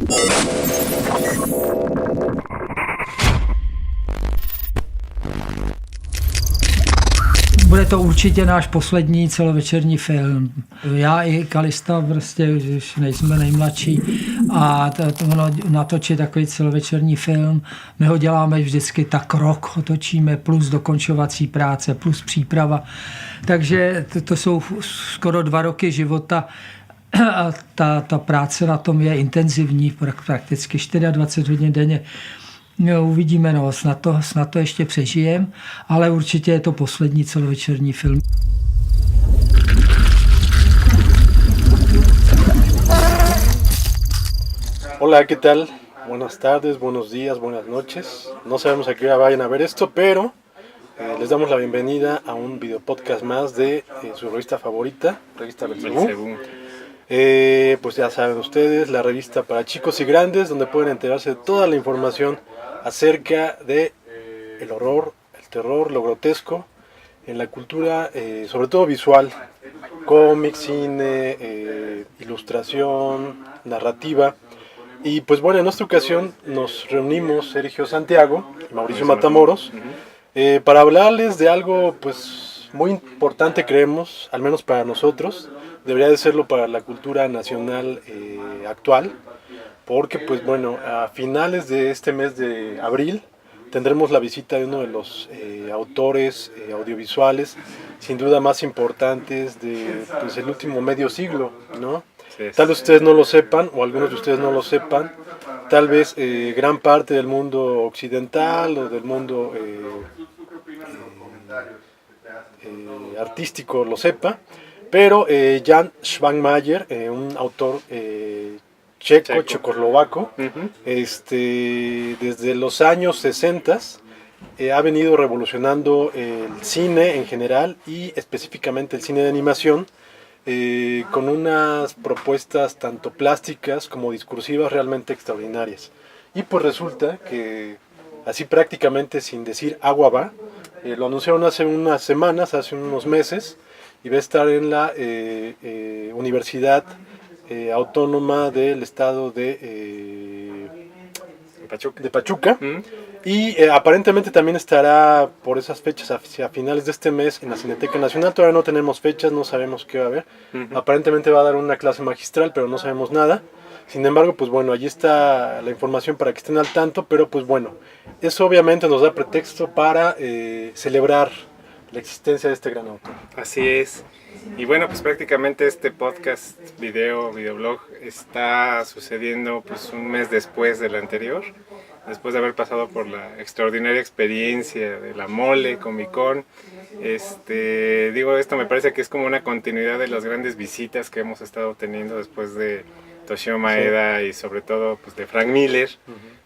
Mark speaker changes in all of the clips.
Speaker 1: Bude to určitě náš poslední celovečerní film. Já i Kalista prostě už nejsme nejmladší a natočit takový celovečerní film, my ho děláme vždycky tak rok, ho točíme, plus dokončovací práce, plus příprava. Takže to jsou skoro 2 roky života a ta práce na tom je intenzivní, prakticky 24 hodin denně. No, uvidíme, no, snad to ještě přežijem, ale určitě je to poslední celovečerní film.
Speaker 2: Hola, ¿qué tal? Buenas tardes, buenos días, buenas noches. No sabemos a qué hora vayan a ver esto, pero les damos la bienvenida a un video podcast más de su revista favorita, Revista Belcebú. Pues ya saben ustedes, la revista para chicos y grandes, donde pueden enterarse de toda la información acerca de el horror, el terror, lo grotesco en la cultura, sobre todo visual, cómic, cine, ilustración, narrativa. Y pues bueno, en esta ocasión nos reunimos Sergio Santiago y Mauricio Matamoros para hablarles de algo pues muy importante, creemos, al menos para nosotros, debería de serlo para la cultura nacional actual, porque pues bueno, a finales de este mes de abril tendremos la visita de uno de los autores audiovisuales sin duda más importantes de pues, el último medio siglo, ¿no? Sí, tal vez ustedes no lo sepan, o algunos de ustedes no lo sepan, tal vez gran parte del mundo occidental o del mundo artístico lo sepa, pero Jan Švankmajer, un autor checoslovaco, desde los años 60 ha venido revolucionando el cine en general y específicamente el cine de animación, con unas propuestas tanto plásticas como discursivas realmente extraordinarias. Y pues resulta que así prácticamente sin decir agua va, lo anunciaron hace unas semanas, hace unos meses, y va a estar en la Universidad Autónoma del Estado de Pachuca. Y aparentemente también estará por esas fechas hacia finales de este mes en la Cineteca Nacional. Todavía no tenemos fechas, no sabemos qué va a haber. Aparentemente va a dar una clase magistral, pero no sabemos nada. Sin embargo, pues bueno, allí está la información para que estén al tanto, pero pues bueno, eso obviamente nos da pretexto para celebrar la existencia de este gran autor.
Speaker 3: Así es. Y bueno, pues prácticamente este podcast, videoblog, está sucediendo pues un mes después del anterior, después de haber pasado por la extraordinaria experiencia de la Mole, Comic Con. Digo, esto me parece que es como una continuidad de las grandes visitas que hemos estado teniendo después de Toshio Maeda y sobre todo pues de Frank Miller,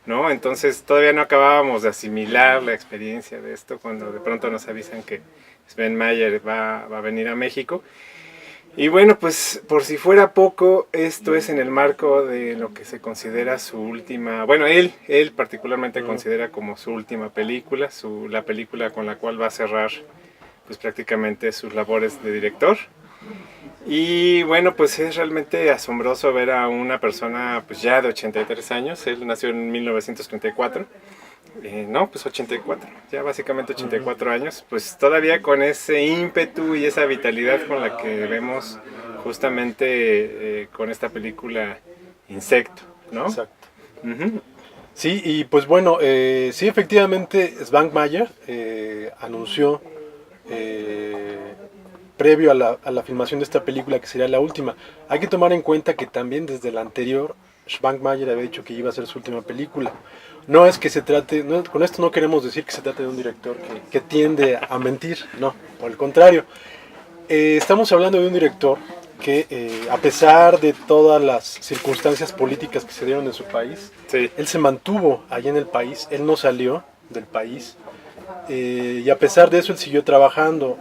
Speaker 3: ¿no? Entonces todavía no acabábamos de asimilar la experiencia de esto cuando de pronto nos avisan que Sven Meyer va a venir a México. Y bueno, pues por si fuera poco, esto es en el marco de lo que se considera su última, bueno, él particularmente considera como su última película, la película con la cual va a cerrar pues prácticamente sus labores de director. Y bueno, pues es realmente asombroso ver a una persona pues ya de 83 años, él nació en 1934, no, pues 84, ya básicamente 84 años, pues todavía con ese ímpetu y esa vitalidad con la que vemos justamente con esta película Insecto, ¿no?
Speaker 2: Exacto. Sí, y pues bueno, sí, efectivamente Švankmajer anunció previo a la filmación de esta película que sería la última. Hay que tomar en cuenta que también desde la anterior Švankmajer había dicho que iba a ser su última película. No es que se trate, con esto no queremos decir que se trate de un director que tiende a mentir, no, por el contrario. Estamos hablando de un director que a pesar de todas las circunstancias políticas que se dieron en su país, sí, él se mantuvo allá en el país, él no salió del país, y a pesar de eso él siguió trabajando.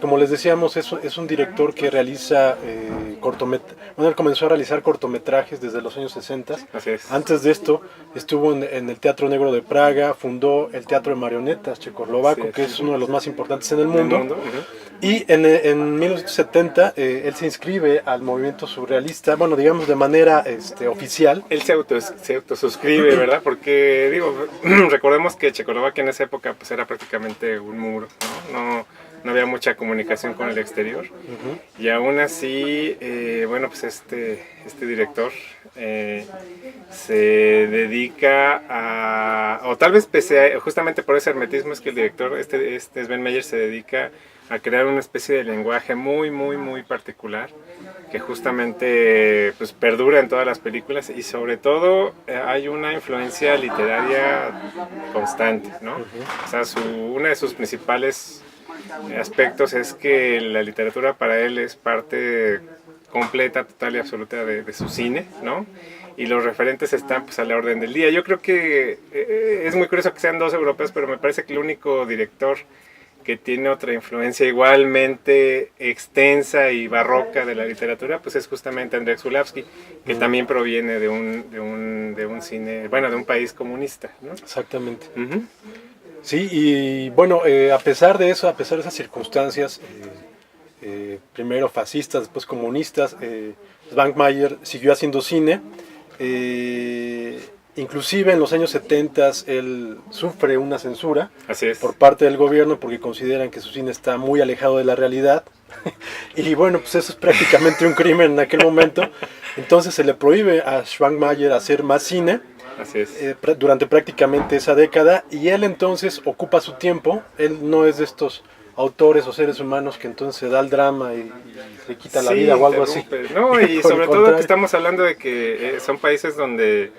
Speaker 2: Como les decíamos, es un director que realiza él comenzó a realizar cortometrajes desde los años 60.
Speaker 3: Así es.
Speaker 2: Antes de esto estuvo en el Teatro Negro de Praga, fundó el Teatro de Marionetas checoslovaco, sí, que es uno de los más importantes en el mundo. Y en 1970 él se inscribe al movimiento surrealista, bueno, digamos de manera oficial.
Speaker 3: Él se autosuscribe, ¿verdad? Porque, digo, recordemos que Checoslovaquia en esa época pues era prácticamente un muro, no había mucha comunicación con el exterior. Y aún así, bueno, pues este director se dedica a, o tal vez pese a, justamente por ese hermetismo es que el director, Sven Meyer, se dedica a crear una especie de lenguaje muy, muy, muy particular que justamente pues perdura en todas las películas y sobre todo hay una influencia literaria constante, ¿no? O sea, uno de sus principales aspectos es que la literatura para él es parte completa, total y absoluta de su cine, ¿no? Y los referentes están pues a la orden del día. Yo creo que es muy curioso que sean dos europeos, pero me parece que el único director que tiene otra influencia igualmente extensa y barroca de la literatura, pues es justamente Andrzej Zulawski, que también proviene de un cine, bueno, de un país comunista, ¿no?
Speaker 2: Exactamente. Sí, y bueno, a pesar de eso, a pesar de esas circunstancias, primero fascistas, después comunistas, Schwankmajer siguió haciendo cine. Inclusive en los años 70 él sufre una censura por parte del gobierno porque consideran que su cine está muy alejado de la realidad. Y bueno, pues eso es prácticamente un crimen en aquel momento. Entonces se le prohíbe a Schwankmajer hacer más cine.
Speaker 3: Así es.
Speaker 2: Durante prácticamente esa década, y él entonces ocupa su tiempo. Él no es de estos autores o seres humanos que entonces se da el drama y le quita la vida o algo así.
Speaker 3: No, y sobre todo que estamos hablando de que son países donde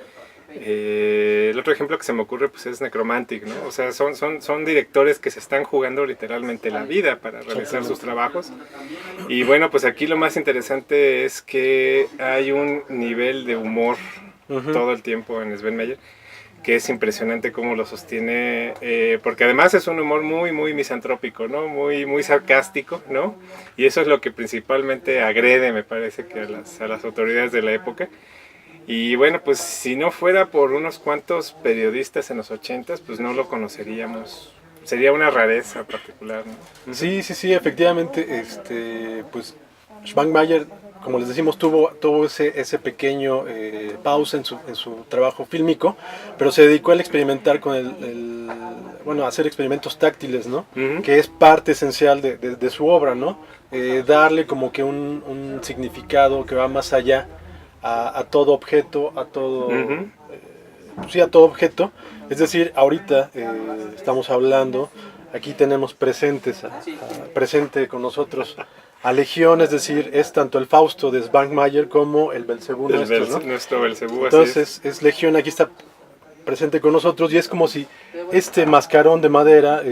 Speaker 3: el otro ejemplo que se me ocurre pues es Necromantic, ¿no? O sea, son directores que se están jugando literalmente la vida para realizar sus trabajos. Y bueno, pues aquí lo más interesante es que hay un nivel de humor todo el tiempo en Sven Meyer, que es impresionante cómo lo sostiene, porque además es un humor muy, muy misantrópico, ¿no? Muy, muy sarcástico, ¿no? Y eso es lo que principalmente agrede, me parece, que a las autoridades de la época. Y bueno, pues si no fuera por unos cuantos periodistas en los 80s, pues no lo conoceríamos. Sería una rareza particular, ¿no?
Speaker 2: Sí, efectivamente, pues Schwankmajer, como les decimos, tuvo ese pequeño pausa en su trabajo fílmico, pero se dedicó al experimentar con a hacer experimentos táctiles, ¿no? Que es parte esencial de su obra, ¿no? Darle como que un significado que va más allá a todo objeto, a todo objeto. Es decir, ahorita estamos hablando, aquí tenemos presente con nosotros a Legión, es decir, es tanto el Fausto de Schwankmajer como el Belcebú nuestro, ¿no?
Speaker 3: Nuestro Belcebú,
Speaker 2: entonces es Legión, aquí está presente con nosotros y es como si este mascarón de madera,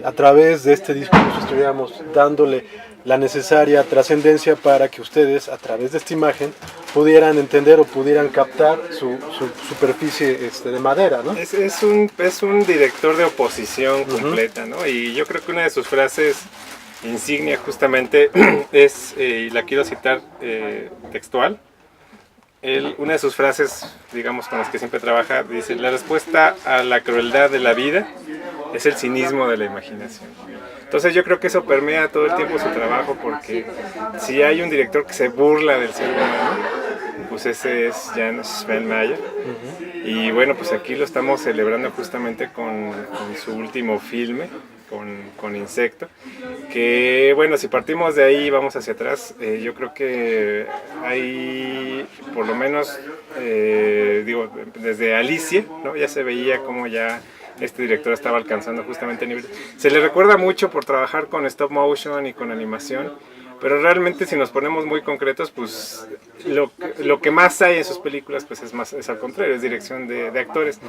Speaker 2: a través de este discurso estuviéramos dándole la necesaria trascendencia para que ustedes a través de esta imagen pudieran entender o pudieran captar su superficie de madera, ¿no?
Speaker 3: Es un director de oposición completa, ¿no? Y yo creo que una de sus frases insignia justamente es, y la quiero citar textual, una de sus frases, digamos, con las que siempre trabaja, dice: la respuesta a la crueldad de la vida es el cinismo de la imaginación. Entonces yo creo que eso permea todo el tiempo su trabajo, porque si hay un director que se burla del ser humano, pues ese es Jan Sven Meyer. Y bueno, pues aquí lo estamos celebrando justamente con su último filme, con Insecto, que bueno, si partimos de ahí y vamos hacia atrás, yo creo que hay por lo menos, desde Alicia, ¿no? Ya se veía como ya este director estaba alcanzando justamente niveles. Se le recuerda mucho por trabajar con stop motion y con animación, pero realmente si nos ponemos muy concretos, pues lo que más hay en sus películas pues es al contrario, es dirección de actores.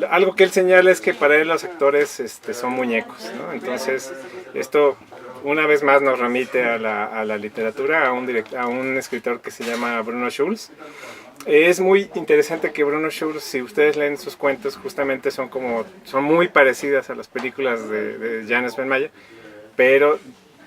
Speaker 3: Algo que él señala es que para él los actores son muñecos, ¿no? Entonces esto una vez más nos remite a la literatura, a un escritor que se llama Bruno Schulz. Es muy interesante que Bruno Schulz, si ustedes leen sus cuentos, justamente son muy parecidas a las películas de Jan Sven Meyer, pero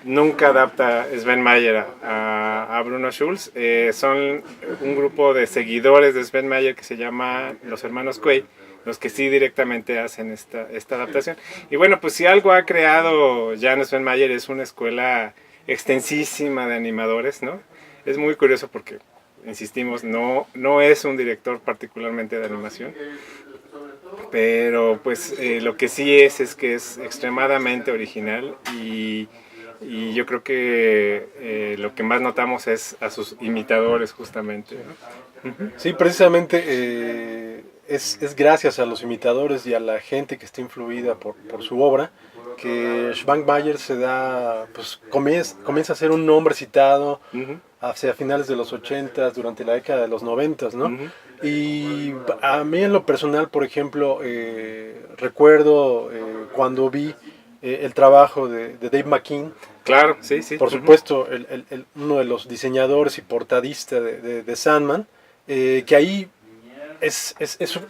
Speaker 3: nunca adapta Sven Meyer a Bruno Schulz. Son un grupo de seguidores de Sven Meyer que se llama los hermanos Quay, los que sí directamente hacen esta adaptación. Y bueno, pues si algo ha creado Jan Sven Meyer es una escuela extensísima de animadores, ¿no? Es muy curioso porque, insistimos, no es un director particularmente de animación, pero pues lo que sí es que es extremadamente original y yo creo que lo que más notamos es a sus imitadores justamente, ¿no?
Speaker 2: Sí, precisamente es gracias a los imitadores y a la gente que está influida por su obra que Schwankmajer se da, pues comienza a ser un nombre citado hacia finales de los 80, durante la década de los 90, ¿no? Y a mí en lo personal, por ejemplo, recuerdo cuando vi el trabajo de Dave McKean.
Speaker 3: Claro, sí, sí.
Speaker 2: Por supuesto, uno de los diseñadores y portadista de Sandman, que ahí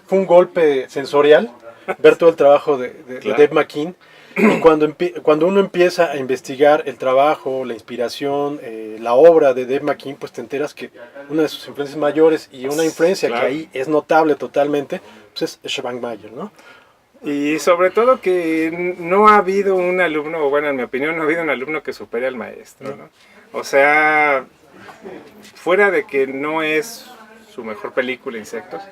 Speaker 2: fue un golpe sensorial ver todo el trabajo de
Speaker 3: Claro.
Speaker 2: Dave McKean. Y cuando uno empieza a investigar el trabajo, la inspiración, la obra de Dave McKean, pues te enteras que una de sus influencias mayores y una influencia
Speaker 3: Claro.
Speaker 2: que ahí es notable totalmente, pues es Schwankmajer, ¿no?
Speaker 3: Y sobre todo que no ha habido un alumno, o bueno, en mi opinión, no ha habido un alumno que supere al maestro, ¿no? O sea, fuera de que no es su mejor película, Insectos,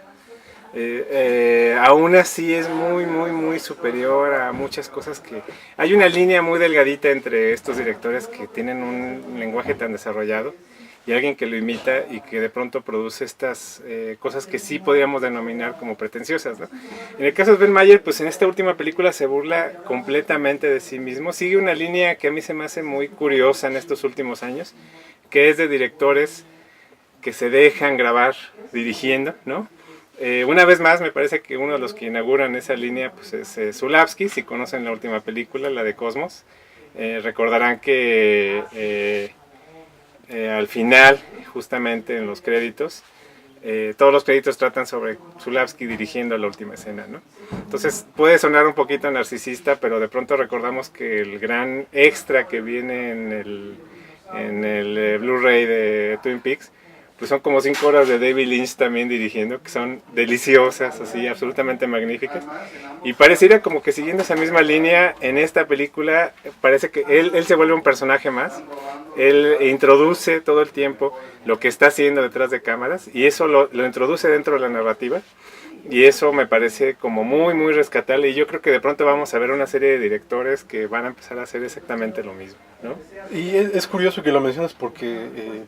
Speaker 3: aún así es muy superior a muchas cosas que... Hay una línea muy delgadita entre estos directores que tienen un lenguaje tan desarrollado y alguien que lo imita y que de pronto produce estas cosas que sí podríamos denominar como pretenciosas, ¿no? En el caso de Sven Meyer, pues en esta última película se burla completamente de sí mismo. Sigue una línea que a mí se me hace muy curiosa en estos últimos años, que es de directores que se dejan grabar dirigiendo, ¿no? Una vez más, me parece que uno de los que inauguran esa línea pues es Zulawski. Si conocen la última película, la de Cosmos, recordarán que al final, justamente en los créditos, todos los créditos tratan sobre Zulawski dirigiendo la última escena, ¿no? Entonces puede sonar un poquito narcisista, pero de pronto recordamos que el gran extra que viene en el Blu-ray de Twin Peaks, pues son como 5 horas de David Lynch también dirigiendo, que son deliciosas, así, absolutamente magníficas. Y pareciera como que siguiendo esa misma línea, en esta película, parece que él se vuelve un personaje más. Él introduce todo el tiempo lo que está haciendo detrás de cámaras, y eso lo introduce dentro de la narrativa. Y eso me parece como muy rescatable, y yo creo que de pronto vamos a ver una serie de directores que van a empezar a hacer exactamente lo mismo, ¿no?
Speaker 2: Y es curioso que lo mencionas porque,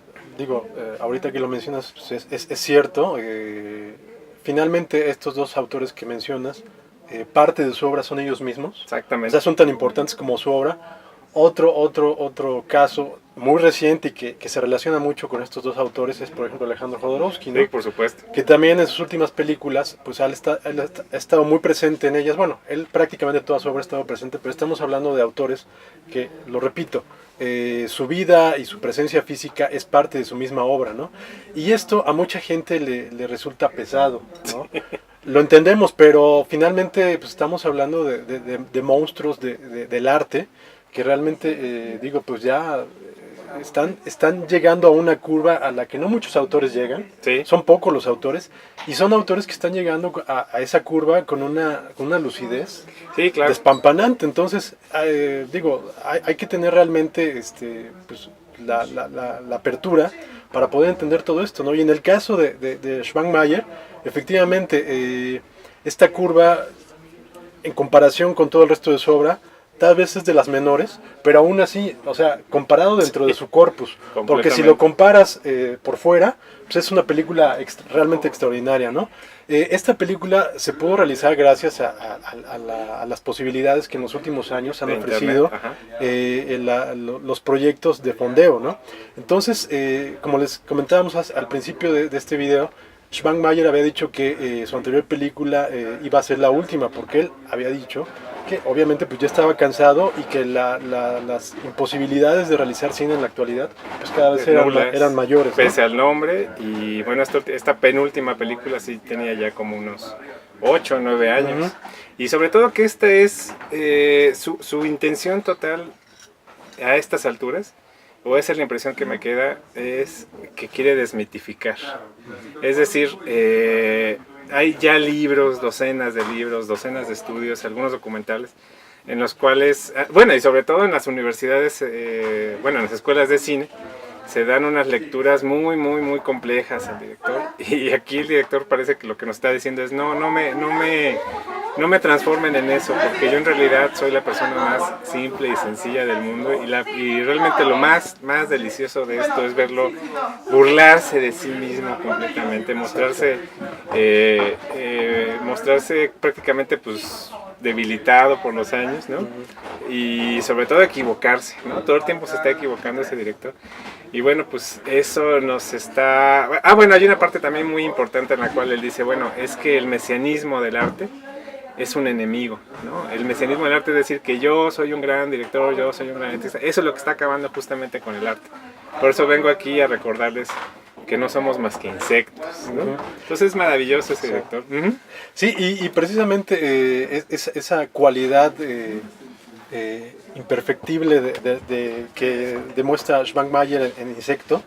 Speaker 2: ahorita que lo mencionas, pues es cierto. Finalmente estos dos autores que mencionas, parte de su obra son ellos mismos.
Speaker 3: Exactamente.
Speaker 2: O sea, son tan importantes como su obra. Otro caso muy reciente y que se relaciona mucho con estos dos autores es, por ejemplo, Alejandro Jodorowsky, ¿no?
Speaker 3: Sí, por supuesto.
Speaker 2: Que también en sus últimas películas, pues él ha estado muy presente en ellas. Bueno, él prácticamente toda su obra ha estado presente, pero estamos hablando de autores que, lo repito, su vida y su presencia física es parte de su misma obra, ¿no? Y esto a mucha gente le resulta pesado, ¿no? Lo entendemos, pero finalmente pues estamos hablando de monstruos del arte que realmente, pues ya están llegando a una curva a la que no muchos autores llegan.
Speaker 3: Sí.
Speaker 2: Son pocos los autores, y son autores que están llegando a esa curva con una lucidez,
Speaker 3: Sí, claro.
Speaker 2: despampanante. Entonces, hay que tener realmente pues, la apertura para poder entender todo esto, ¿no? Y en el caso de Schwankmajer, efectivamente, esta curva, en comparación con todo el resto de su obra, tal vez es de las menores, pero aún así, o sea, comparado dentro de su corpus, porque si lo comparas por fuera, pues es una película realmente extraordinaria, ¿no? Esta película se pudo realizar gracias a las posibilidades que en los últimos años han
Speaker 3: De
Speaker 2: ofrecido los proyectos de fondeo, ¿no? Entonces, como les comentábamos al principio de este video, Schwankmajer había dicho que su anterior película iba a ser la última, porque él había dicho que obviamente pues ya estaba cansado y que las imposibilidades de realizar cine en la actualidad pues cada vez eran mayores, ¿no?
Speaker 3: Pese al nombre, y bueno, esta penúltima película sí tenía ya como unos 8 o 9 años. Y sobre todo que esta es su intención total a estas alturas, o esa es la impresión que me queda, es que quiere desmitificar. Es decir, hay ya libros, docenas de estudios, algunos documentales, en los cuales, bueno, y sobre todo en las universidades, bueno, en las escuelas de cine, se dan unas lecturas muy complejas al director, y aquí el director parece que lo que nos está diciendo es no me transformen en eso, porque yo en realidad soy la persona más simple y sencilla del mundo, y realmente lo más delicioso de esto es verlo burlarse de sí mismo completamente, mostrarse prácticamente pues debilitado por los años, ¿no? Y sobre todo equivocarse, ¿no? Todo el tiempo se está equivocando ese director. Y bueno, pues eso nos está... bueno, hay una parte también muy importante en la cual él dice, bueno, es que el mesianismo del arte es un enemigo, ¿no? El mesianismo del arte es decir que yo soy un gran director, yo soy un gran artista. Eso es lo que está acabando justamente con el arte. Por eso vengo aquí a recordarles que no somos más que insectos, ¿no? Entonces es maravilloso ese director.
Speaker 2: Sí, y precisamente esa cualidad imperfectible que demuestra Schwankmajer en Insecto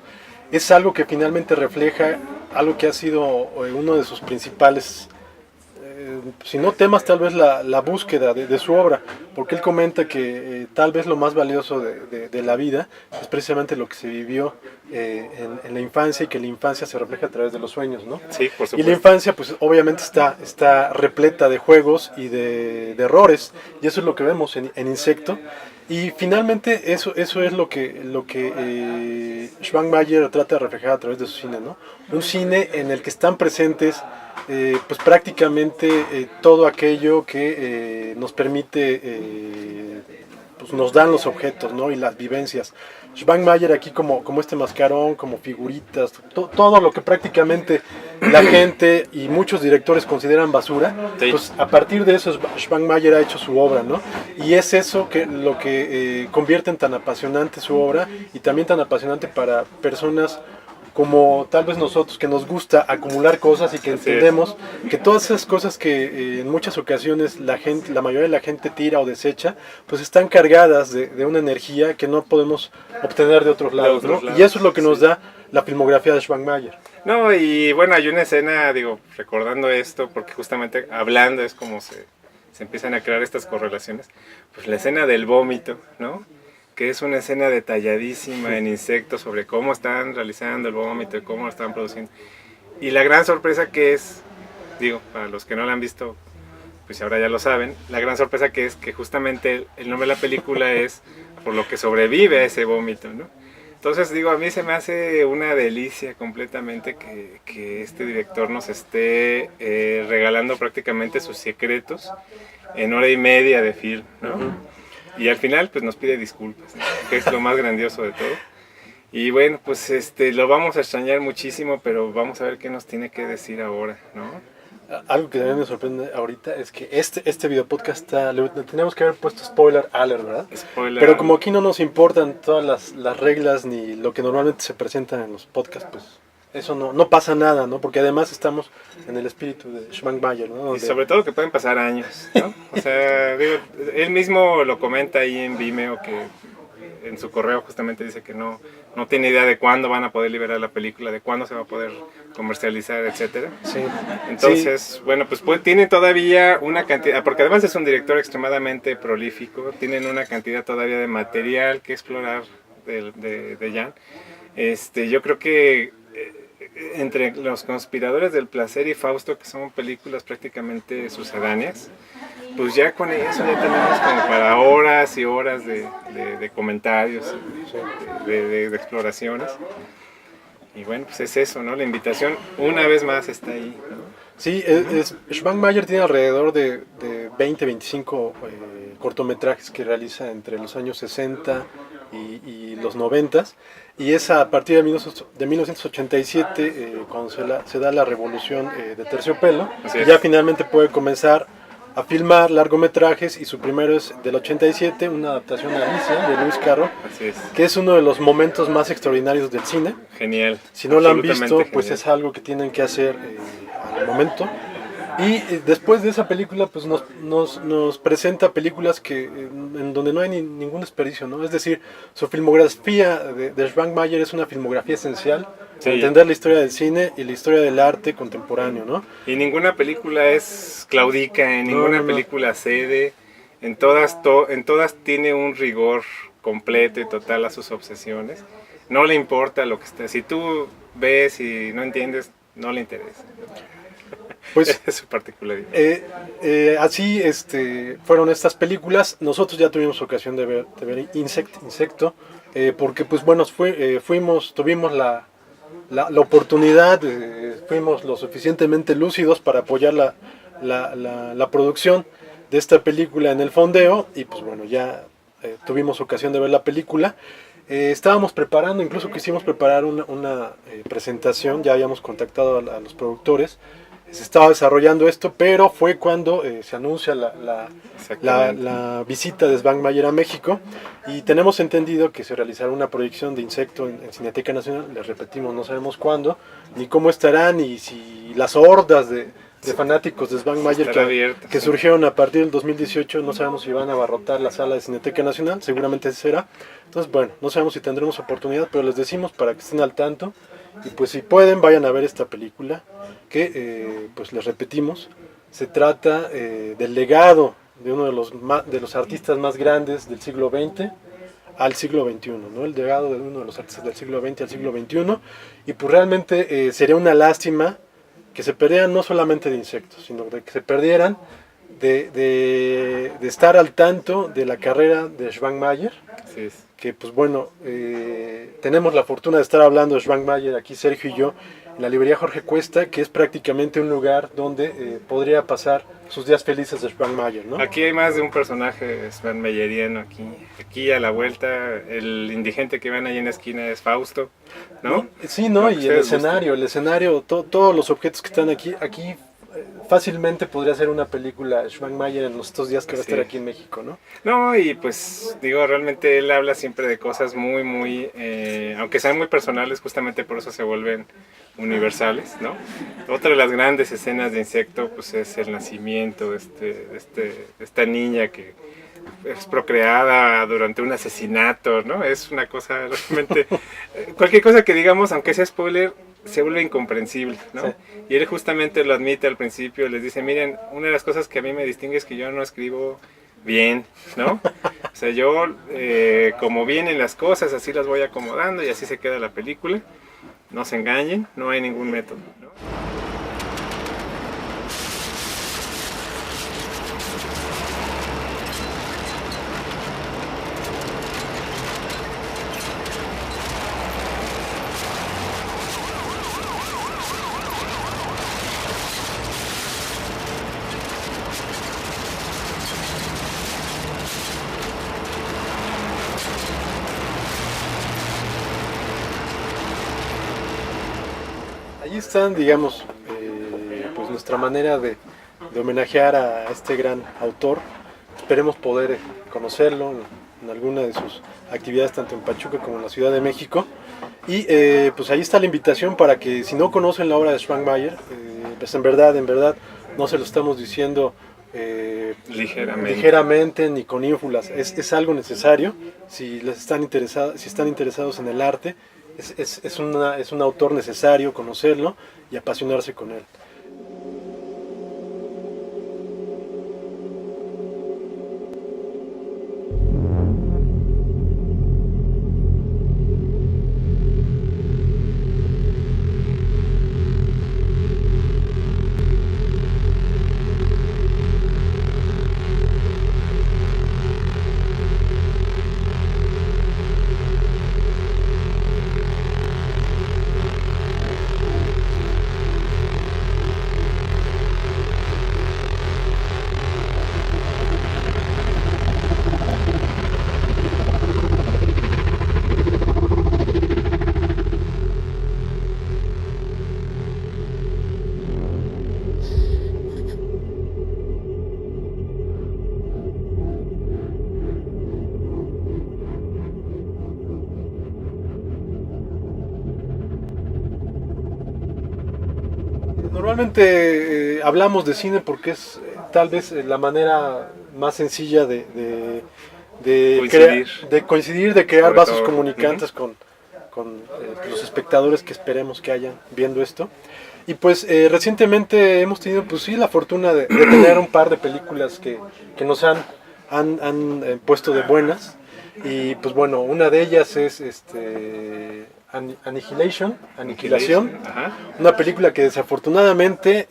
Speaker 2: es algo que finalmente refleja algo que ha sido uno de sus principales, si no temas, tal vez la búsqueda de su obra, porque él comenta que tal vez lo más valioso de la vida es precisamente lo que se vivió en la infancia, y que la infancia se refleja a través de los sueños, ¿no?
Speaker 3: Sí, por supuesto.
Speaker 2: Y la infancia pues obviamente está repleta de juegos y de errores, y eso es lo que vemos en Insecto. Y finalmente eso es lo que Schwankmajer trata de reflejar a través de su cine, ¿no? Un cine en el que están presentes pues prácticamente todo aquello que nos permite, pues nos dan los objetos, ¿no? Y las vivencias. Schwankmajer aquí como este mascarón, como figuritas, todo lo que prácticamente la gente y muchos directores consideran basura, sí. Pues a partir de eso Schwankmajer ha hecho su obra, ¿no? Y es eso lo que convierte en tan apasionante su obra, y también tan apasionante para personas como tal vez nosotros, que nos gusta acumular cosas y que entendemos que todas esas cosas que en muchas ocasiones la mayoría de la gente tira o desecha, pues están cargadas de una energía que no podemos obtener de otros lados, ¿no? Y eso es lo que nos da la filmografía de Schwankmajer.
Speaker 3: No, y bueno, hay una escena, digo, recordando esto, porque justamente hablando es como se empiezan a crear estas correlaciones, pues la escena del vómito, ¿no? Que es una escena detalladísima en Insecto sobre cómo están realizando el vómito y cómo lo están produciendo. Y la gran sorpresa que es, digo, para los que no la han visto, pues ahora ya lo saben, la gran sorpresa que es que justamente el nombre de la película es por lo que sobrevive a ese vómito, ¿no? Entonces, digo, a mí se me hace una delicia completamente que este director nos esté regalando prácticamente sus secretos en hora y media de film, ¿no? Y al final pues nos pide disculpas, ¿no? Que es lo más grandioso de todo. Y bueno, pues lo vamos a extrañar muchísimo, pero vamos a ver qué nos tiene que decir ahora, ¿no?
Speaker 2: Algo que también me sorprende ahorita es que este video podcast le tenemos que haber puesto spoiler alert, ¿verdad?
Speaker 3: Spoiler
Speaker 2: pero
Speaker 3: alert.
Speaker 2: Como aquí no nos importan todas las reglas ni lo que normalmente se presenta en los podcasts, pues eso no pasa nada, ¿no? Porque además estamos en el espíritu de Schwankmajer, ¿no? Donde...
Speaker 3: Y sobre todo que pueden pasar años, ¿no? O sea, digo, él mismo lo comenta ahí en Vimeo, que en su correo justamente dice que no tiene idea de cuándo van a poder liberar la película, de cuándo se va a poder comercializar, etcétera. Sí. Entonces, sí. Bueno, pues tienen todavía una cantidad, porque además es un director extremadamente prolífico, tienen una cantidad todavía de material que explorar de Jan. Yo creo que entre Los Conspiradores del Placer y Fausto, que son películas prácticamente sucedáneas, pues ya con eso ya tenemos como para horas y horas de comentarios, de exploraciones. Y bueno, pues es eso, ¿no? La invitación una vez más está ahí, ¿no?
Speaker 2: Sí, Schwankmajer tiene alrededor de 20, 25 cortometrajes que realiza entre los años 60 y los 90, y es a partir de 1987 cuando se da la revolución de Terciopelo, y ya finalmente puede comenzar a filmar largometrajes, y su primero es del 87, una adaptación a Alicia de Lewis Carroll, que es uno de los momentos más extraordinarios del cine.
Speaker 3: Genial.
Speaker 2: Si no lo han visto, pues es algo que tienen que hacer al momento. Y después de esa película, pues nos presenta películas que en donde no hay ningún desperdicio, ¿no? Es decir, su filmografía de Schwankmajer es una filmografía esencial
Speaker 3: Sí.
Speaker 2: para entender la historia del cine y la historia del arte contemporáneo, ¿no?
Speaker 3: Y ninguna película es claudica, en ninguna
Speaker 2: No.
Speaker 3: película cede, en todas tiene un rigor completo y total a sus obsesiones. No le importa lo que esté. Si tú ves y no entiendes, no le interesa.
Speaker 2: Pues
Speaker 3: Es su particularidad.
Speaker 2: así fueron estas películas. Nosotros ya tuvimos ocasión de ver Insecto, porque pues bueno, tuvimos la oportunidad, fuimos lo suficientemente lúcidos para apoyar la producción de esta película en el fondeo y pues bueno, ya tuvimos ocasión de ver la película. Estábamos preparando, incluso quisimos preparar una presentación, ya habíamos contactado a los productores, se estaba desarrollando esto, pero fue cuando se anuncia la visita de Schwankmajer a México y tenemos entendido que se realizará una proyección de Insecto en Cineteca Nacional. Les repetimos, no sabemos cuándo, ni cómo estarán, ni si las hordas de fanáticos de Schwankmajer que surgieron a partir del 2018, no sabemos si van a abarrotar la sala de Cineteca Nacional, seguramente así será. Entonces bueno, no sabemos si tendremos oportunidad, pero les decimos para que estén al tanto y pues si pueden vayan a ver esta película que pues les repetimos, se trata del legado de uno de los artistas más grandes del siglo XX al siglo XXI, ¿no? El legado de uno de los artistas del siglo XX al siglo XXI y pues realmente sería una lástima que se perdieran no solamente de Insectos, sino de que se perdieran de estar al tanto de la carrera de Schwankmajer.
Speaker 3: Así es.
Speaker 2: Que pues bueno, tenemos la fortuna de estar hablando de Schwankmajer aquí Sergio y yo en la librería Jorge Cuesta, que es prácticamente un lugar donde podría pasar sus días felices de Schwankmajer, ¿no?
Speaker 3: Aquí hay más de un personaje schwankmajeriano aquí a la vuelta, el indigente que ven ahí en la esquina es Fausto, ¿no?
Speaker 2: Sí, ¿no?
Speaker 3: Lo que
Speaker 2: Y el
Speaker 3: ustedes
Speaker 2: escenario, todos los objetos que están aquí fácilmente podría ser una película Schwankmajer en estos días que va a estar aquí en México, ¿no?
Speaker 3: No, y pues digo, realmente él habla siempre de cosas muy, aunque sean muy personales, justamente por eso se vuelven universales, ¿no? Otra de las grandes escenas de Insecto pues es el nacimiento de esta niña que es procreada durante un asesinato, ¿no? Es una cosa realmente... cualquier cosa que digamos, aunque sea spoiler, se vuelve incomprensible, ¿no? Sí. Y él justamente lo admite al principio, les dice, miren, una de las cosas que a mí me distingue es que yo no escribo bien, ¿no? O sea, yo como vienen las cosas, así las voy acomodando y así se queda la película. No se engañen, no hay ningún método, ¿no?
Speaker 2: Ahí están, digamos, pues nuestra manera de homenajear a este gran autor. Esperemos poder conocerlo en alguna de sus actividades, tanto en Pachuca como en la Ciudad de México. Y pues ahí está la invitación para que si no conocen la obra de Schwankmajer, pues en verdad, no se lo estamos diciendo ligeramente ni con ínfulas. Es algo necesario si están interesados en el arte. Es un autor necesario conocerlo y apasionarse con él. simplemente hablamos de cine porque es tal vez la manera más sencilla de coincidir, de crear
Speaker 3: Sobre
Speaker 2: vasos
Speaker 3: todo.
Speaker 2: comunicantes con los espectadores que esperemos que hayan viendo esto. Y pues recientemente hemos tenido pues sí la fortuna de tener un par de películas que nos han puesto de buenas. Y pues bueno, una de ellas es Aniquilación,
Speaker 3: Ajá.
Speaker 2: una película que desafortunadamente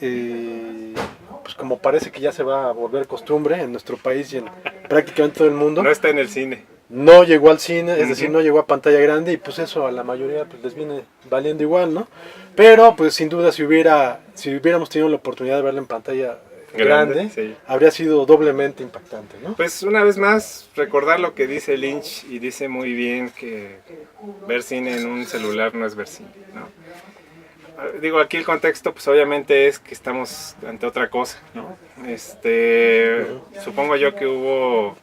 Speaker 2: pues como parece que ya se va a volver costumbre en nuestro país y en prácticamente todo el mundo,
Speaker 3: No está en el cine.
Speaker 2: no llegó al cine, es decir,
Speaker 3: Ujú.
Speaker 2: no llegó a pantalla grande y pues eso a la mayoría pues les viene valiendo igual, ¿no? Pero pues sin duda si hubiéramos tenido la oportunidad de verla en pantalla grande,
Speaker 3: Sí.
Speaker 2: habría sido doblemente impactante, ¿no?
Speaker 3: Pues una vez más, recordar lo que dice Lynch, y dice muy bien que ver cine en un celular no es ver cine, ¿no? Digo, aquí el contexto, pues obviamente es que estamos ante otra cosa, ¿no? Supongo yo que hubo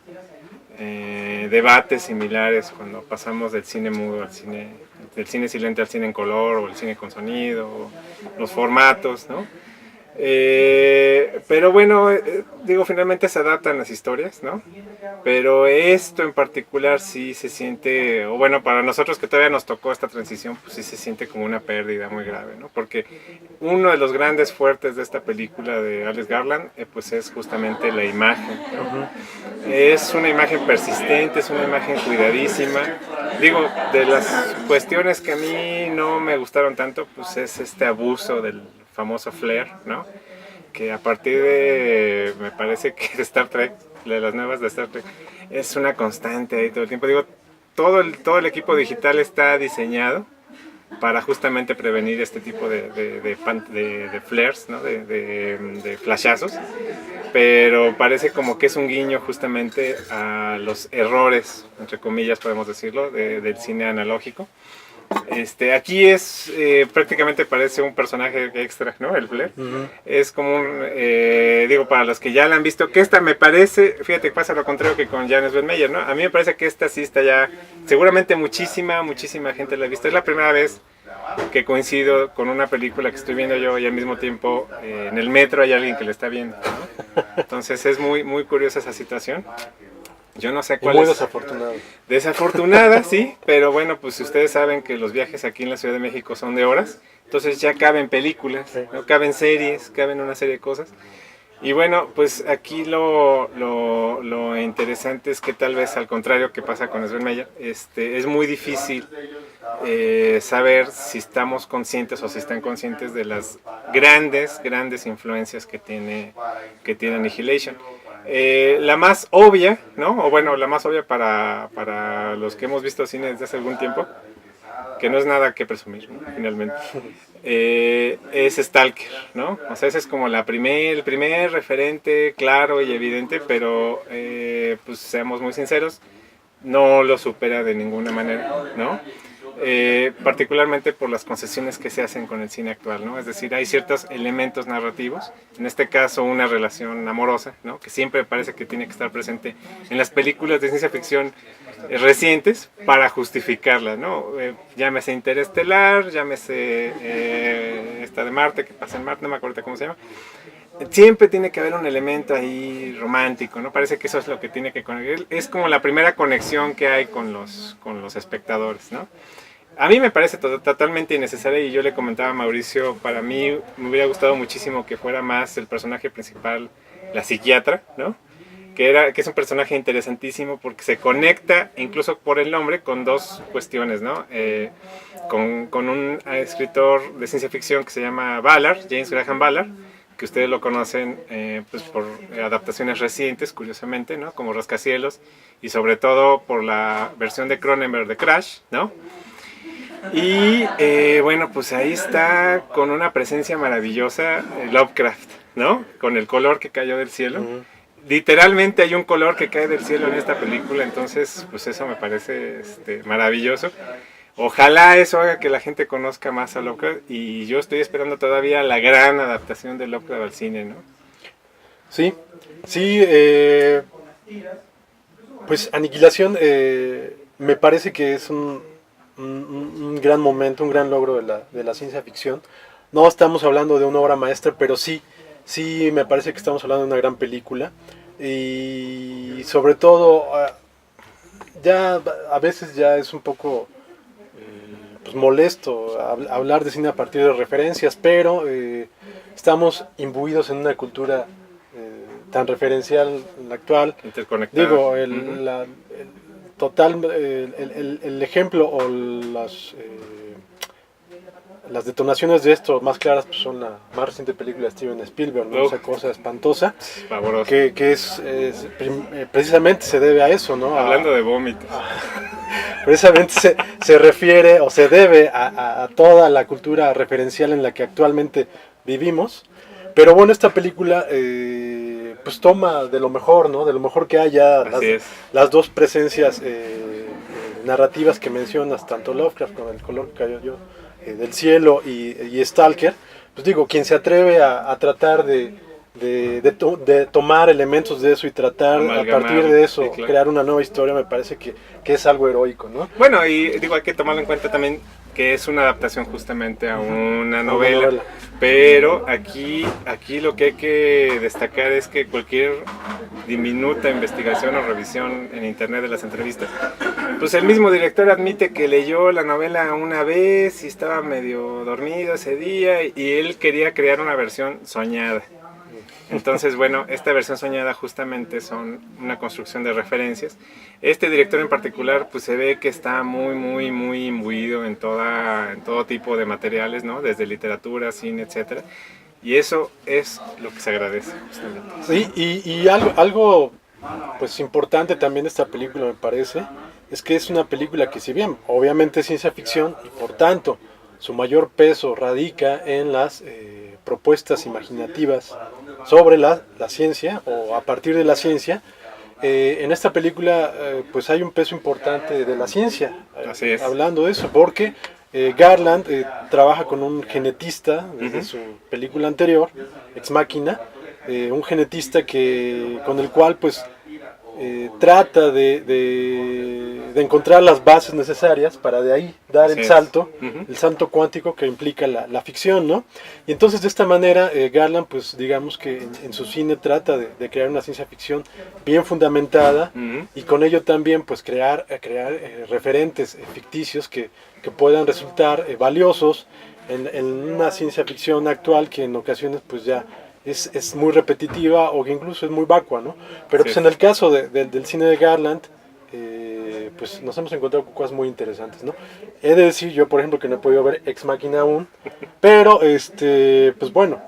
Speaker 3: debates similares cuando pasamos del cine mudo al cine, del cine silente al cine en color, o el cine con sonido, o los formatos, ¿no? Pero bueno, digo, finalmente se adaptan las historias, ¿no? Pero esto en particular sí se siente, o bueno, para nosotros que todavía nos tocó esta transición, pues sí se siente como una pérdida muy grave, ¿no? Porque uno de los grandes fuertes de esta película de Alex Garland, pues es justamente la imagen, ¿no? Es una imagen persistente, es una imagen cuidadísima. Digo, de las cuestiones que a mí no me gustaron tanto, pues es este abuso del famoso flare, ¿no? Que a partir de, me parece que de Star Trek, de las nuevas de Star Trek, es una constante ahí todo el tiempo. Digo, todo el equipo digital está diseñado para justamente prevenir este tipo de flares, ¿no? de flashazos, pero parece como que es un guiño justamente a los errores, entre comillas podemos decirlo, del cine analógico. Aquí es prácticamente parece un personaje extra, ¿no? El Flair. Es como un, digo, para los que ya la han visto, que esta me parece, fíjate, pasa lo contrario que con Jan Svenmeyer, ¿no? A mí me parece que esta sí está ya, seguramente muchísima gente la ha visto. Es la primera vez que coincido con una película que estoy viendo yo y al mismo tiempo en el metro hay alguien que la está viendo, ¿no? Entonces es muy curiosa esa situación. Yo no sé cuál
Speaker 2: muy
Speaker 3: es.
Speaker 2: desafortunado.
Speaker 3: Desafortunada, sí, pero bueno, pues ustedes saben que los viajes aquí en la Ciudad de México son de horas, entonces ya caben películas, ¿no? Caben series, caben una serie de cosas. Y bueno, pues aquí lo interesante es que tal vez al contrario que pasa con Sven Meyer, es muy difícil saber si estamos conscientes o si están conscientes de las grandes influencias que tiene Annihilation. La más obvia, ¿no? O bueno, la más obvia para los que hemos visto cine desde hace algún tiempo, que no es nada que presumir, ¿no? Finalmente, es Stalker, ¿no? O sea, ese es como el primer referente claro y evidente, pero pues seamos muy sinceros, no lo supera de ninguna manera, ¿no? Particularmente por las concesiones que se hacen con el cine actual, ¿no? Es decir, hay ciertos elementos narrativos, en este caso una relación amorosa, ¿no? Que siempre parece que tiene que estar presente en las películas de ciencia ficción recientes para justificarlas, ¿no? Llámese Interestelar, llámese esta de Marte, que pasa en Marte, no me acuerdo cómo se llama. Siempre tiene que haber un elemento ahí romántico, ¿no? Parece que eso es lo que tiene que conectar. Es como la primera conexión que hay con los espectadores, ¿no? A mí me parece totalmente innecesaria y yo le comentaba a Mauricio, para mí me hubiera gustado muchísimo que fuera más el personaje principal, la psiquiatra, ¿no? Que es un personaje interesantísimo porque se conecta, incluso por el nombre, con dos cuestiones, ¿no? Con un escritor de ciencia ficción que se llama Ballard, James Graham Ballard, que ustedes lo conocen pues por adaptaciones recientes, curiosamente, ¿no? Como Rascacielos, y sobre todo por la versión de Cronenberg de Crash, ¿no? Y bueno, pues ahí está con una presencia maravillosa Lovecraft, ¿no? Con el color que cayó del cielo. Literalmente hay un color que cae del cielo en esta película, entonces pues eso me parece maravilloso. Ojalá eso haga que la gente conozca más a Lovecraft y yo estoy esperando todavía la gran adaptación de Lovecraft al cine, ¿no?
Speaker 2: Sí, pues Aniquilación me parece que es un gran momento, un gran logro de la ciencia ficción. no estamos hablando de una obra maestra, pero sí me parece que estamos hablando de una gran película. Y sobre todo, ya a veces ya es un poco pues molesto hablar de cine a partir de referencias, pero estamos imbuidos en una cultura tan referencial en la actual.
Speaker 3: Interconectada.
Speaker 2: Digo, el ejemplo o las detonaciones de esto más claras pues, son la más reciente película de Steven Spielberg, ¿no? Esa cosa espantosa,
Speaker 3: Pavoroso.
Speaker 2: que precisamente se debe a eso, ¿no?
Speaker 3: Hablando de vómitos.
Speaker 2: Precisamente se refiere o se debe a toda la cultura referencial en la que actualmente vivimos. Pero bueno, esta película pues toma de lo mejor, ¿no? De lo mejor que haya las dos presencias narrativas que mencionas, tanto Lovecraft con El color que cayó del cielo y Stalker. Pues digo, quien se atreve a tratar de tomar elementos de eso y tratar a partir de eso sí, claro, crear una nueva historia, me parece que es algo heroico, ¿no?
Speaker 3: Bueno, y digo, hay que tomarlo en cuenta también que es una adaptación justamente a una novela. Pero aquí lo que hay que destacar es que cualquier diminuta investigación o revisión en internet de las entrevistas, pues el mismo director admite que leyó la novela una vez y estaba medio dormido ese día y él quería crear una versión soñada. Entonces, bueno, esta versión soñada justamente son una construcción de referencias. Este director en particular, pues se ve que está muy imbuido en todo tipo de materiales, ¿no? Desde literatura, cine, etcétera. Y eso es lo que se agradece, justamente.
Speaker 2: Sí, y algo pues importante también de esta película, me parece, es que es una película que si bien, obviamente es ciencia ficción, y por tanto, su mayor peso radica en las propuestas imaginativas sobre la ciencia o a partir de la ciencia. En esta película pues hay un peso importante de la ciencia, hablando de eso, porque Garland trabaja con un genetista desde su película anterior, Ex Machina, un genetista con el cual pues trata de encontrar las bases necesarias para de ahí dar el salto cuántico que implica la ficción, ¿no? Y entonces de esta manera Garland, pues digamos que en su cine trata de crear una ciencia ficción bien fundamentada y con ello también pues crear referentes ficticios que puedan resultar valiosos en una ciencia ficción actual que en ocasiones pues ya es muy repetitiva o que incluso es muy vacua, ¿no? Pero pues en el caso del cine de Garland, pues nos hemos encontrado con cosas muy interesantes, ¿no? He de decir yo, por ejemplo, que no he podido ver Ex Machina aún, pero pues bueno,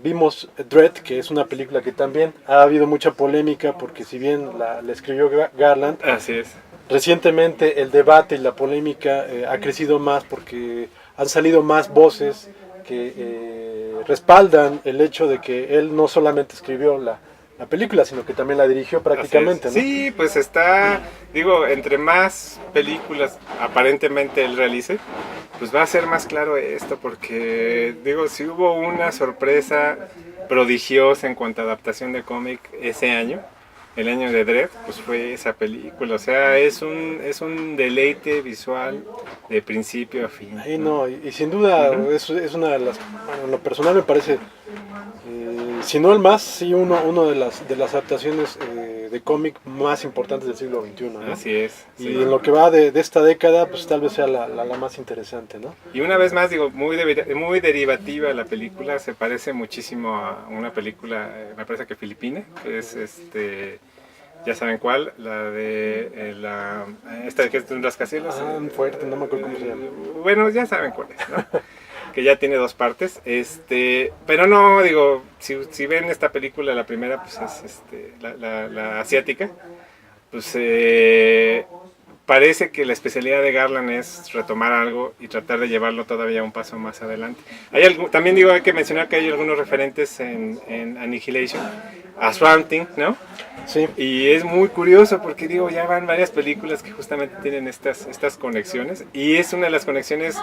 Speaker 2: vimos Dredd, que es una película que también ha habido mucha polémica, porque si bien la escribió Garland,
Speaker 3: así es,
Speaker 2: recientemente el debate y la polémica ha crecido más porque han salido más voces que respaldan el hecho de que él no solamente escribió la película, sino que también la dirigió prácticamente, ¿no?
Speaker 3: Sí, pues digo, entre más películas aparentemente él realice, pues va a ser más claro esto, porque digo, si hubo una sorpresa prodigiosa en cuanto a adaptación de cómic ese año, el año de Dredd, pues fue esa película. O sea, es un deleite visual de principio a fin.
Speaker 2: Ahí no, y sin duda es una de las, bueno, en lo personal me parece, si no el más, sí uno de las adaptaciones de cómic más importantes del siglo XXI, ¿no?
Speaker 3: Así es.
Speaker 2: Y en lo que va de esta década, pues tal vez sea la más interesante, ¿no?
Speaker 3: Y una vez más, digo, muy derivativa la película, se parece muchísimo a una película, me parece que filipina, que es ya saben cuál, la de esta que es de un rascacielos.
Speaker 2: Fuerte, no me acuerdo cómo se llama.
Speaker 3: Bueno, ya saben cuál es, ¿no? Que ya tiene dos partes, pero no, digo, si ven esta película, la primera pues es la asiática, pues parece que la especialidad de Garland es retomar algo y tratar de llevarlo todavía un paso más adelante. También digo, hay que mencionar que hay algunos referentes en Annihilation, a Swamp Thing, ¿no?
Speaker 2: Sí.
Speaker 3: Y es muy curioso porque digo, ya van varias películas que justamente tienen estas conexiones y es una de las conexiones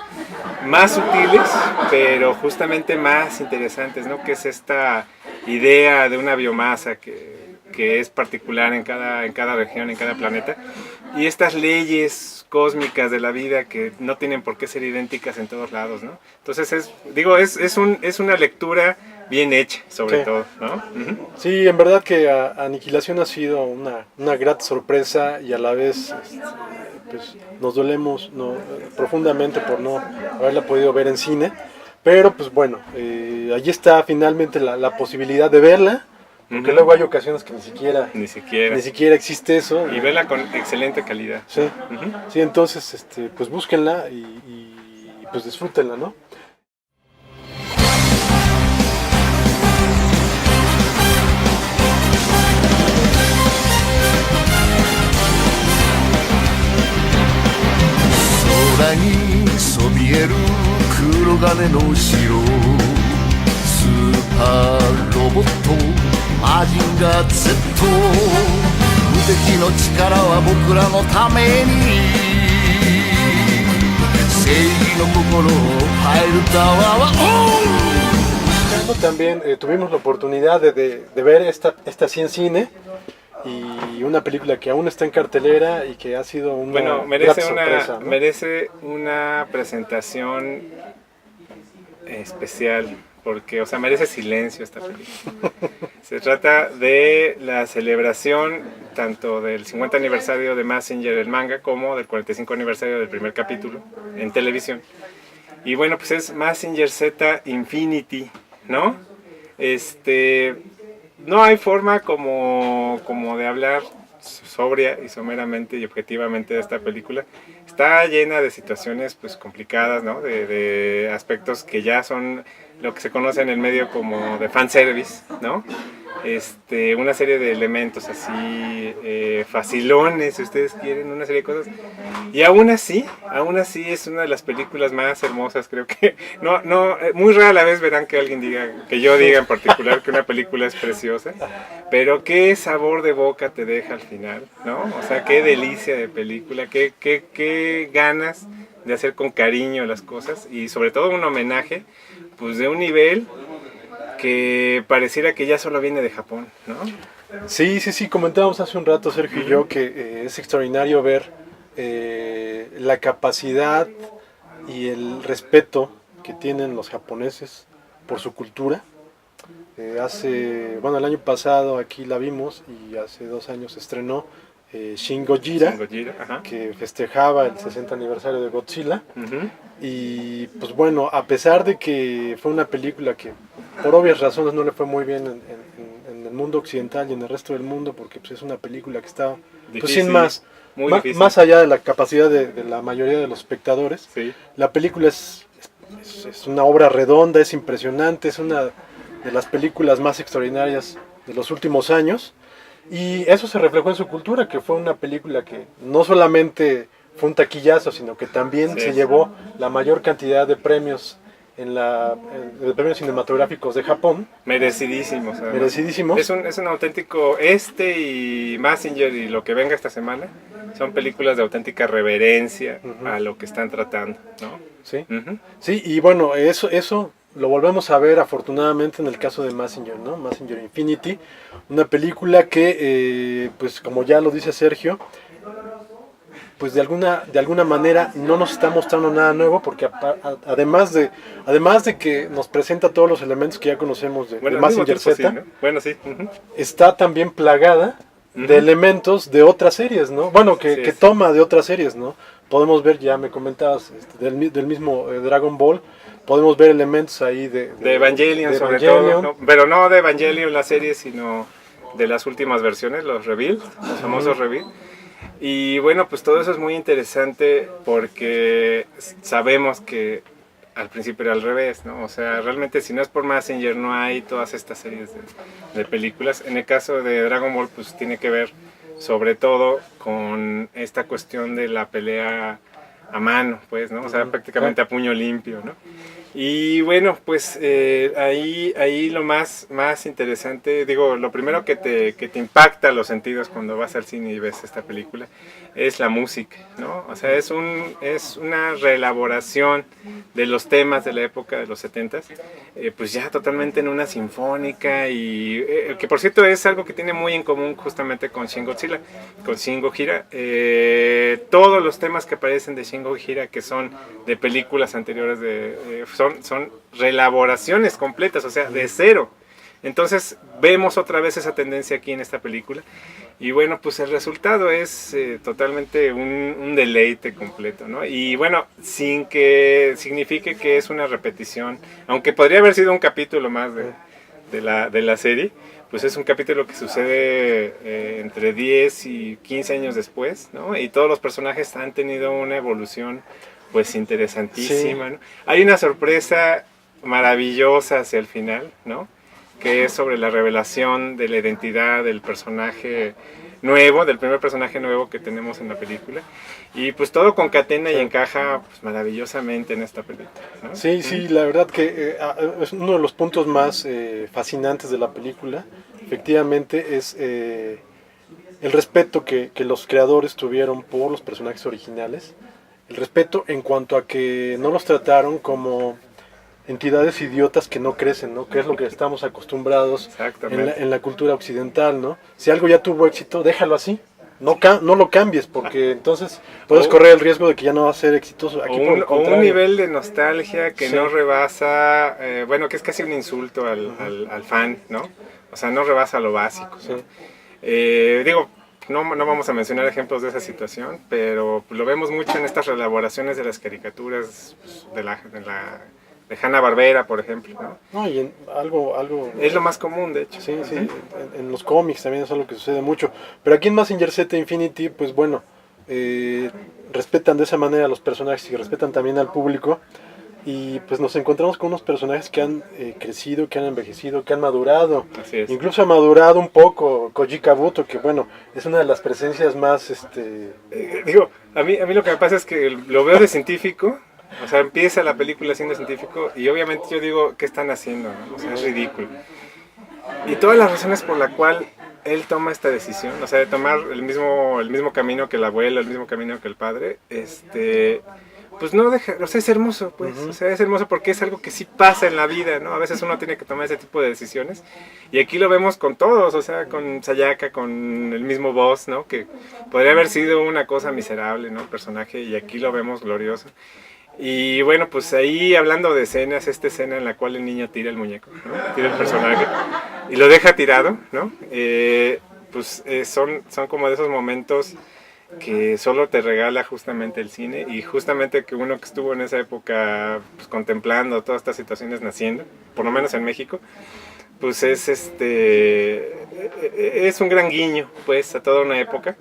Speaker 3: más sutiles, pero justamente más interesantes, ¿no? Que es esta idea de una biomasa que es particular en cada región, en cada planeta, y estas leyes cósmicas de la vida que no tienen por qué ser idénticas en todos lados, ¿no? Entonces es una lectura bien hecha, sobre
Speaker 2: Sí.
Speaker 3: todo, ¿no? Uh-huh.
Speaker 2: Sí, en verdad que Aniquilación ha sido una grata sorpresa y a la vez pues, nos dolemos profundamente por no haberla podido ver en cine. Pero pues bueno, allí está finalmente la posibilidad de verla, porque
Speaker 3: Ujú.
Speaker 2: luego hay ocasiones que
Speaker 3: Ni siquiera.
Speaker 2: ni siquiera existe eso.
Speaker 3: Y verla con excelente calidad.
Speaker 2: Sí,
Speaker 3: Ujú.
Speaker 2: sí, entonces pues búsquenla y pues disfrútenla, ¿no?
Speaker 4: 空にそびえる黒金の城スーパーロボットマジンガー Z 無敵の力は僕らのために正義の心を変えるタワーは
Speaker 2: También tuvimos la oportunidad de ver esta sí en cine y una película que aún está en cartelera y que ha sido una
Speaker 3: Bueno,
Speaker 2: grata sorpresa, ¿no?
Speaker 3: merece una presentación especial, porque, o sea, merece silencio esta película. Se trata de la celebración tanto del 50 aniversario de Mazinger, el manga, como del 45 aniversario del primer capítulo en televisión. Y bueno, pues es Mazinger Z Infinity, ¿no? No hay forma como de hablar sobria y someramente y objetivamente de esta película. Está llena de situaciones pues complicadas, ¿no? De aspectos que ya son lo que se conoce en el medio como de fanservice, ¿no? Una serie de elementos así facilones, si ustedes quieren, una serie de cosas. Y aún así es una de las películas más hermosas, creo que muy rara la vez verán que alguien diga, que yo diga en particular que una película es preciosa, pero qué sabor de boca te deja al final, ¿no? O sea, qué delicia de película, qué ganas de hacer con cariño las cosas y sobre todo un homenaje, pues de un nivel que pareciera que ya solo viene de Japón, ¿no?
Speaker 2: Sí, comentábamos hace un rato Sergio y yo que es extraordinario ver la capacidad y el respeto que tienen los japoneses por su cultura. El año pasado aquí la vimos y hace 2 años se estrenó Shin Gojira,
Speaker 3: Ajá.
Speaker 2: que festejaba el 60 aniversario de Godzilla.
Speaker 3: Uh-huh.
Speaker 2: Y pues bueno, a pesar de que fue una película que por obvias razones no le fue muy bien en el mundo occidental y en el resto del mundo, porque pues, es una película que está pues, sin más, más allá de la capacidad de la mayoría de los espectadores.
Speaker 3: Sí.
Speaker 2: La película es una obra redonda, es impresionante, es una de las películas más extraordinarias de los últimos años. Y eso se reflejó en su cultura, que fue una película que no solamente fue un taquillazo, sino que también se llevó la mayor cantidad de premios de premios cinematográficos de Japón.
Speaker 3: Merecidísimos. Además.
Speaker 2: Merecidísimos.
Speaker 3: Es un auténtico, y Mazinger y lo que venga esta semana, son películas de auténtica reverencia a lo que están tratando, ¿no?
Speaker 2: Sí, sí, y bueno, eso lo volvemos a ver afortunadamente en el caso de Mazinger, ¿no? Mazinger Infinity, una película que, pues como ya lo dice Sergio, pues de alguna manera no nos está mostrando nada nuevo, porque además de que nos presenta todos los elementos que ya conocemos de Mazinger Z,
Speaker 3: sí, ¿no? Bueno, sí.
Speaker 2: Está también plagada de elementos de otras series, ¿no? Bueno, que toma de otras series, ¿no? Podemos ver, ya me comentabas, del mismo Dragon Ball, podemos ver elementos ahí de
Speaker 3: Evangelion, sobre todo, ¿no? Pero no de Evangelion la serie, sino de las últimas versiones, los Reveal, los famosos Reveal. Y bueno, pues todo eso es muy interesante porque sabemos que al principio era al revés, ¿no? O sea, realmente si no es por Mazinger no hay todas estas series de películas. En el caso de Dragon Ball, pues tiene que ver sobre todo con esta cuestión de la pelea a mano, pues, ¿no? O sea, prácticamente a puño limpio, ¿no? Y bueno, pues ahí lo más interesante, digo, lo primero que te impacta los sentidos cuando vas al cine y ves esta película es la música, ¿no? O sea, es una reelaboración de los temas de la época de los 70s, pues ya totalmente en una sinfónica y que por cierto es algo que tiene muy en común justamente con Shin Godzilla, con Shin Gojira. Todos los temas que aparecen de Shin Gojira que son de películas anteriores son reelaboraciones completas, o sea, de cero. Entonces vemos otra vez esa tendencia aquí en esta película y bueno, pues el resultado es totalmente un deleite completo, ¿no? Y bueno, sin que signifique que es una repetición, aunque podría haber sido un capítulo más de la serie, pues es un capítulo que sucede entre 10 y 15 años después, ¿no? Y todos los personajes han tenido una evolución pues interesantísima, ¿no? Hay una sorpresa maravillosa hacia el final, ¿no? Que es sobre la revelación de la identidad del personaje nuevo, del primer personaje nuevo que tenemos en la película. Y pues todo concatena y encaja pues, maravillosamente en esta película, ¿no?
Speaker 2: Sí, sí, la verdad que es uno de los puntos más fascinantes de la película. Efectivamente es el respeto que los creadores tuvieron por los personajes originales. El respeto en cuanto a que no los trataron como entidades idiotas que no crecen, ¿no? Que es lo que estamos acostumbrados en la cultura occidental, ¿no? Si algo ya tuvo éxito, déjalo así. No lo cambies, porque entonces puedes correr el riesgo de que ya no va a ser exitoso. Aquí
Speaker 3: o un nivel de nostalgia que no rebasa, bueno, que es casi un insulto al fan, ¿no? O sea, no rebasa lo básico, ¿no? Digo, no vamos a mencionar ejemplos de esa situación, pero lo vemos mucho en estas reelaboraciones de las caricaturas pues, de Hanna-Barbera, por ejemplo, ¿no?
Speaker 2: No, y algo
Speaker 3: es lo más común, de hecho.
Speaker 2: Sí, sí, en los cómics también es algo que sucede mucho. Pero aquí en Mazinger Z Infinity, pues bueno, respetan de esa manera a los personajes y respetan también al público. Y pues nos encontramos con unos personajes que han crecido, que han envejecido, que han madurado.
Speaker 3: Así es.
Speaker 2: Incluso ha madurado un poco Koji Kabuto, que bueno, es una de las presencias más...
Speaker 3: digo, a mí lo que me pasa es que lo veo de científico. O sea, empieza la película siendo científico y obviamente yo digo, ¿qué están haciendo? ¿No? O sea, es ridículo. Y todas las razones por la cual él toma esta decisión, o sea, de tomar el mismo camino que el abuelo, el mismo camino que el padre, pues no deja, o sea, es hermoso, pues, o sea, es hermoso porque es algo que sí pasa en la vida, ¿no? A veces uno tiene que tomar ese tipo de decisiones y aquí lo vemos con todos, o sea, con Sayaka, con el mismo boss, ¿no? Que podría haber sido una cosa miserable, ¿no? El personaje y aquí lo vemos glorioso. Y bueno, pues ahí hablando de escenas, esta escena en la cual el niño tira el muñeco, ¿no? Tira el personaje y lo deja tirado, ¿no? Son como de esos momentos que solo te regala justamente el cine y justamente que uno que estuvo en esa época pues, contemplando todas estas situaciones naciendo, por lo menos en México, pues es un gran guiño pues a toda una época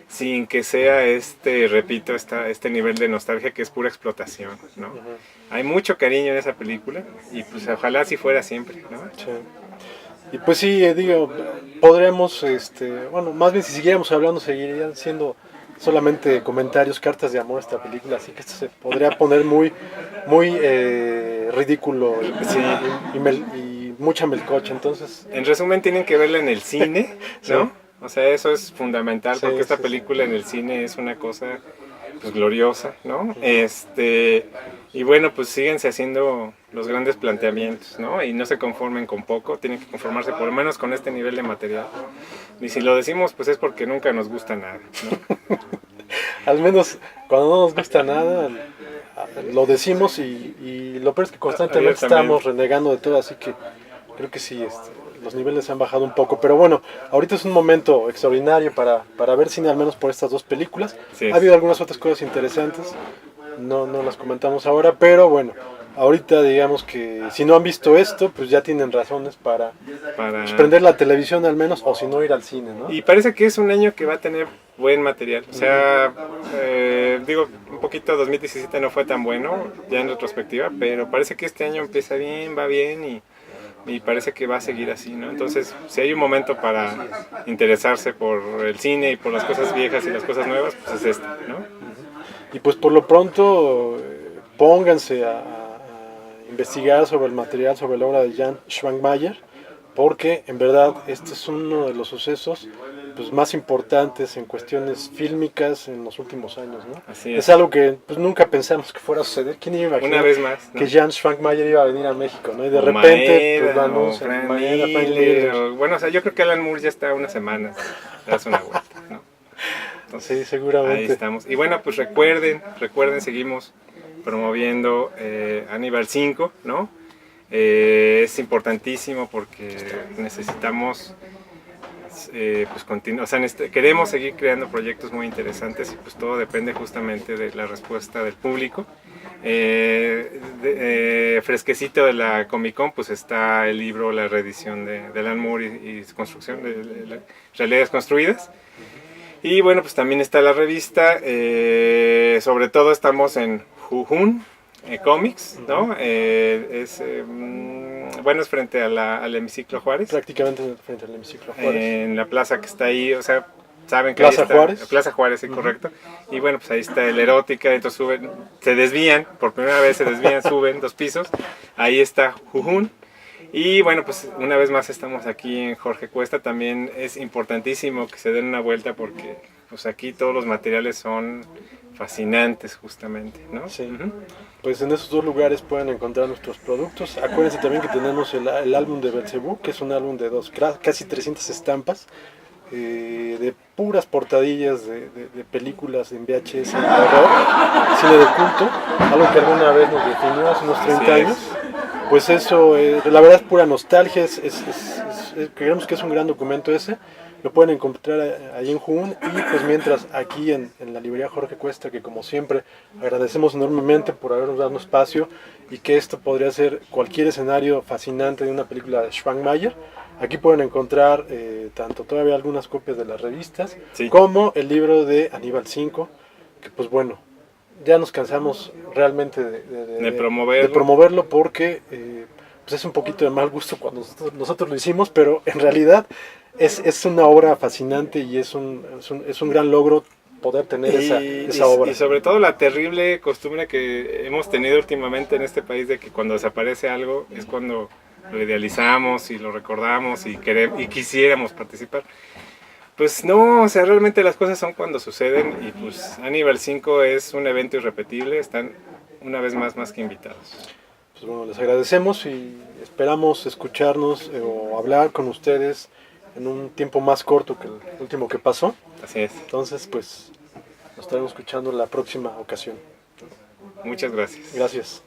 Speaker 3: sin que sea repito, este nivel de nostalgia que es pura explotación, ¿no? Hay mucho cariño en esa película y pues ojalá así fuera siempre, ¿no?
Speaker 2: Sí. Y pues sí, digo, podremos, bueno, más bien si siguiéramos hablando seguirían siendo solamente comentarios, cartas de amor a esta película, así que esto se podría poner muy ridículo y mucha melcocha, entonces...
Speaker 3: En resumen, tienen que verla en el cine, ¿no?
Speaker 2: Sí.
Speaker 3: O sea, eso es fundamental porque esta
Speaker 2: sí,
Speaker 3: película en el cine es una cosa pues gloriosa, ¿no? Y bueno, pues síguense haciendo los grandes planteamientos, ¿no? Y no se conformen con poco, tienen que conformarse por lo menos con este nivel de material. Y si lo decimos, pues es porque nunca nos gusta nada, ¿no?
Speaker 2: Al menos cuando no nos gusta nada, lo decimos y lo peor es que constantemente estamos renegando de todo, así que creo que sí, los niveles se han bajado un poco. Pero bueno, ahorita es un momento extraordinario para ver cine, al menos por estas dos películas.
Speaker 3: Sí,
Speaker 2: ha habido algunas otras cosas interesantes, no las comentamos ahora, pero bueno, ahorita digamos que si no han visto esto, pues ya tienen razones para pues, prender la televisión al menos, o si no ir al cine, ¿no?
Speaker 3: Y parece que es un año que va a tener buen material, o sea, digo, un poquito 2017 no fue tan bueno, ya en retrospectiva, pero parece que este año empieza bien, va bien y parece que va a seguir así, ¿no? Entonces, si hay un momento para interesarse por el cine y por las cosas viejas y las cosas nuevas, pues es este, ¿no?
Speaker 2: Y pues por lo pronto pónganse a investigar sobre el material, sobre la obra de Jan Schwankmajer, porque en verdad este es uno de los sucesos pues, más importantes en cuestiones fílmicas en los últimos años, ¿no?
Speaker 3: Así
Speaker 2: Es algo que pues, nunca pensamos que fuera a suceder. ¿Quién iba a imaginar
Speaker 3: Una vez más, ¿no?
Speaker 2: que Jan Schwankmajer iba a venir a México, ¿no? Y de
Speaker 3: O
Speaker 2: repente pues, lo
Speaker 3: Maeda, o
Speaker 2: anuncian,
Speaker 3: Frank
Speaker 2: Maeda, Frank
Speaker 3: Miller,
Speaker 2: Miller.
Speaker 3: o- bueno, o sea, yo creo que Alan Moore ya está unas semanas, das una vuelta, ¿no? Entonces,
Speaker 2: Sí, seguramente.
Speaker 3: ahí estamos. Y bueno, pues recuerden, seguimos promoviendo Aníbal 5, ¿no? Es importantísimo porque necesitamos pues continuar, o sea, queremos seguir creando proyectos muy interesantes y pues todo depende justamente de la respuesta del público. Fresquecito de la Comic Con pues está el libro, la reedición de Alan Moore y su construcción de realidades construidas. Y bueno, pues también está la revista, sobre todo estamos en Jujun Comics, ¿no? Bueno, es frente al Hemiciclo Juárez,
Speaker 2: Prácticamente frente al hemiciclo Juárez.
Speaker 3: en la plaza que está ahí, o sea, saben que
Speaker 2: Plaza
Speaker 3: ahí está,
Speaker 2: Juárez.
Speaker 3: Plaza Juárez, sí, correcto. Y bueno, pues ahí está el Erótica, entonces suben, se desvían, por primera vez se desvían, suben 2 pisos, ahí está Jujun. Y bueno, pues una vez más estamos aquí en Jorge Cuesta, también es importantísimo que se den una vuelta porque pues aquí todos los materiales son fascinantes justamente, ¿no?
Speaker 2: Sí.
Speaker 3: Ujú.
Speaker 2: Pues en esos 2 lugares pueden encontrar nuestros productos. Acuérdense también que tenemos el álbum de Belcebú, que es un álbum de casi 300 estampas, de puras portadillas de películas en VHS, de horror, cine de culto, algo que alguna vez nos definió hace unos 30
Speaker 3: Así es.
Speaker 2: años. Pues eso, la verdad es pura nostalgia, creemos que es un gran documento ese. Lo pueden encontrar ahí en Jun y pues mientras aquí en la librería Jorge Cuesta, que como siempre agradecemos enormemente por habernos dado un espacio y que esto podría ser cualquier escenario fascinante de una película de Schwankmajer. Aquí pueden encontrar tanto todavía algunas copias de las revistas
Speaker 3: Sí.
Speaker 2: como el libro de Aníbal 5, que pues bueno, ya nos cansamos realmente
Speaker 3: De promoverlo.
Speaker 2: de promoverlo porque pues es un poquito de mal gusto cuando nosotros lo hicimos, pero en realidad es una obra fascinante y es un gran logro poder tener esa obra.
Speaker 3: Y sobre todo la terrible costumbre que hemos tenido últimamente en este país de que cuando desaparece algo es cuando lo idealizamos y lo recordamos y quisiéramos participar. Pues no, o sea, realmente las cosas son cuando suceden y pues Aníbal 5 es un evento irrepetible, están una vez más que invitados.
Speaker 2: Pues bueno, les agradecemos y esperamos escucharnos o hablar con ustedes en un tiempo más corto que el último que pasó.
Speaker 3: Así es.
Speaker 2: Entonces, pues nos estaremos escuchando en la próxima ocasión.
Speaker 3: Muchas gracias.
Speaker 2: Gracias.